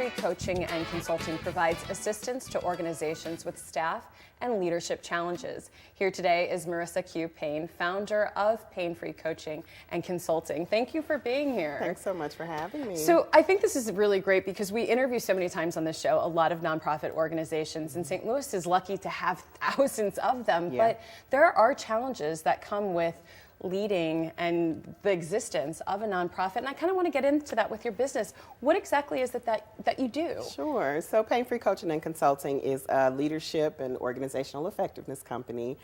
Painfree Coaching and Consulting provides assistance to organizations with staff and leadership challenges. Here today is Marissa Q. Paine, founder of Painfree Coaching and Consulting. Thank you for being here. Thanks so much for having me. So I think this is really great because we interview so many times on this show a lot of nonprofit organizations, and St. Louis is lucky to have thousands of them, but there are challenges that come with leading and the existence of a nonprofit, and I kind of want to get into that with your business. What exactly is it that you do? Sure. So Painfree Coaching and Consulting is a leadership and organizational effectiveness company.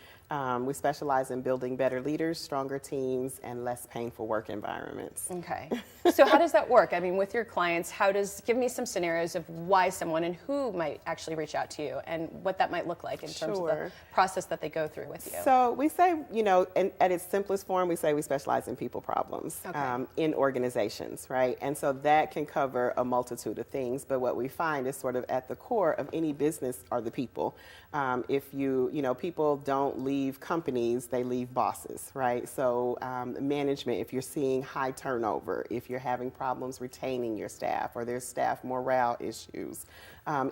We specialize in building better leaders, stronger teams, and less painful work environments. Okay. So how does that work? I mean, with your clients, give me some scenarios of why someone and who might actually reach out to you and what that might look like in terms of the process that they go through with you. So we say, at its simplest form, we say we specialize in people problems in organizations, right? And so that can cover a multitude of things, but what we find is sort of at the core of any business are the people. If people don't leave companies, they leave bosses, right? So management, if you're seeing high turnover, if you're having problems retaining your staff or there's staff morale issues,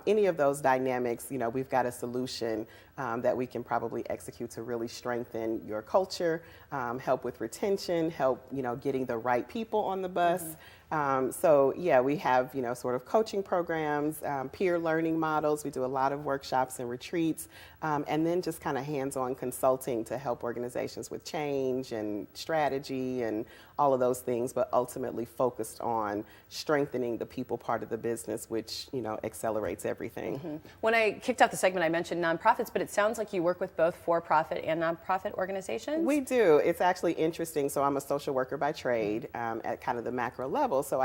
any of those dynamics, we've got a solution that we can probably execute to really strengthen your culture, help with retention, help, getting the right people on the bus. We have, sort of coaching programs, peer learning models. We do a lot of workshops and retreats, and then just kind of hands-on consulting to help organizations with change and strategy and all of those things, but ultimately focused on strengthening the people part of the business, which, accelerates everything. When I kicked off the segment, I mentioned nonprofits, but it sounds like you work with both for-profit and nonprofit organizations? We do. It's actually interesting. So I'm a social worker by trade at kind of the macro level. So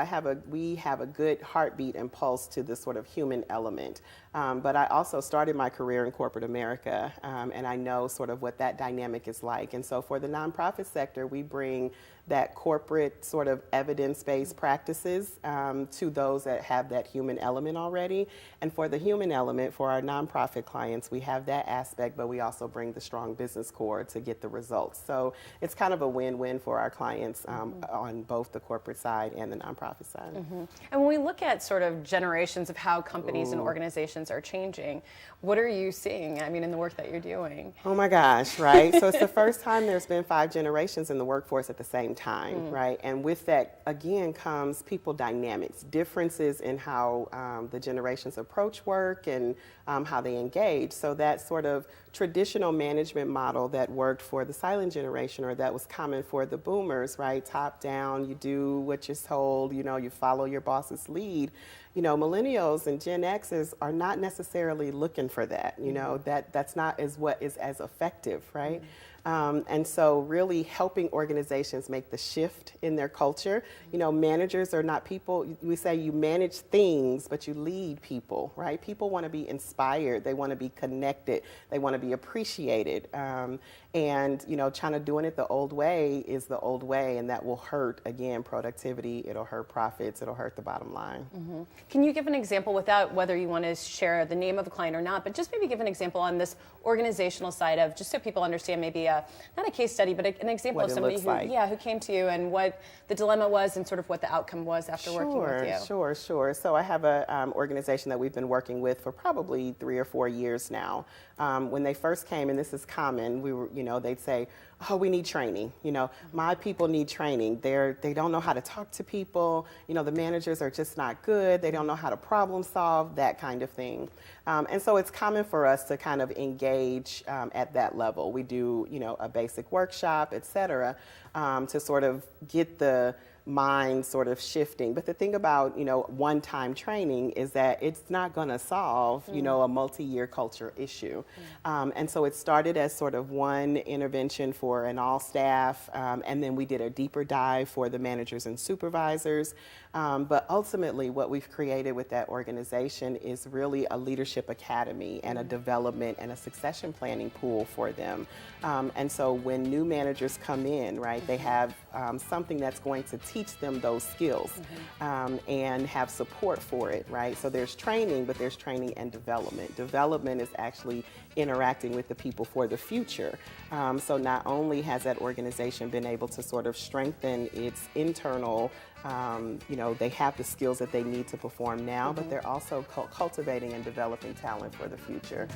we have a good heartbeat and pulse to this sort of human element. But I also started my career in corporate America, and I know sort of what that dynamic is like. And so for the nonprofit sector, we bring that corporate sort of evidence-based practices to those that have that human element already. And for the human element, for our nonprofit clients, we have that aspect, but we also bring the strong business core to get the results. So it's kind of a win-win for our clients on both the corporate side and the nonprofit side. And when we look at sort of generations of how companies and organizations are changing, what are you seeing, in the work that you're doing? Oh my gosh, right? So it's the first time there's been 5 generations in the workforce at the same time, right? And with that, again, comes people dynamics, differences in how the generations approach work and how they engage. So that sort of traditional management model that worked for the silent generation, or that was common for the boomers, right? Top down, you do what you're told, you follow your boss's lead. Millennials and Gen Xers are not necessarily looking for that. That's not what is as effective, right? And so really helping organizations make the shift in their culture. Managers are not people. We say you manage things, but you lead people, right? People want to be inspired. They want to be connected. They want to be appreciated. And, trying to doing it the old way is the old way, and that will hurt, again, productivity. It'll hurt profits. It'll hurt the bottom line. Can you give an example, without whether you want to share the name of a client or not, but just maybe give an example on this organizational side of, just so people understand, maybe not a case study, but an example of somebody who came to you and what the dilemma was and sort of what the outcome was after working with you. Sure. So I have an organization that we've been working with for probably 3 or 4 years now. When they first came, and this is common, they'd say, "Oh, we need training. My people need training. They don't know how to talk to people. The managers are just not good. They don't know how to problem solve," that kind of thing. And so it's common for us to kind of engage at that level. We do, a basic workshop, et cetera, to sort of get the mind sort of shifting. But the thing about, one-time training is that it's not going to solve, a multi-year culture issue. And so it started as sort of one intervention for an all staff, and then we did a deeper dive for the managers and supervisors. But ultimately, what we've created with that organization is really a leadership academy and a development and a succession planning pool for them. And so when new managers come in, right, they have something that's going to teach them those skills and have support for it, right? So there's training, but there's training and development. Development is actually interacting with the people for the future. So not only only has that organization been able to sort of strengthen its internal, they have the skills that they need to perform now, but they're also cultivating and developing talent for the future,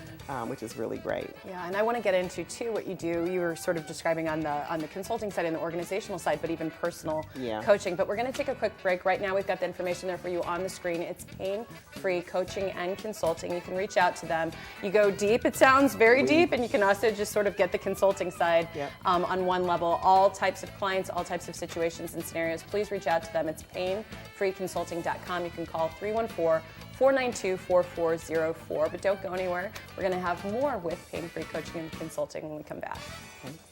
which is really great. Yeah, and I want to get into too what you do. You were sort of describing on the consulting side and the organizational side, but even personal coaching. But we're going to take a quick break. Right now we've got the information there for you on the screen. It's Painfree Coaching and Consulting. You can reach out to them. You go deep, it sounds very deep, and you can also just sort of get the consulting side on one level. All types of clients, all types of situations and scenarios. Please reach out to them. It's painfreeconsulting.com. You can call 314-492-4404. But don't go anywhere. We're going to have more with Painfree Coaching and Consulting when we come back. Thanks.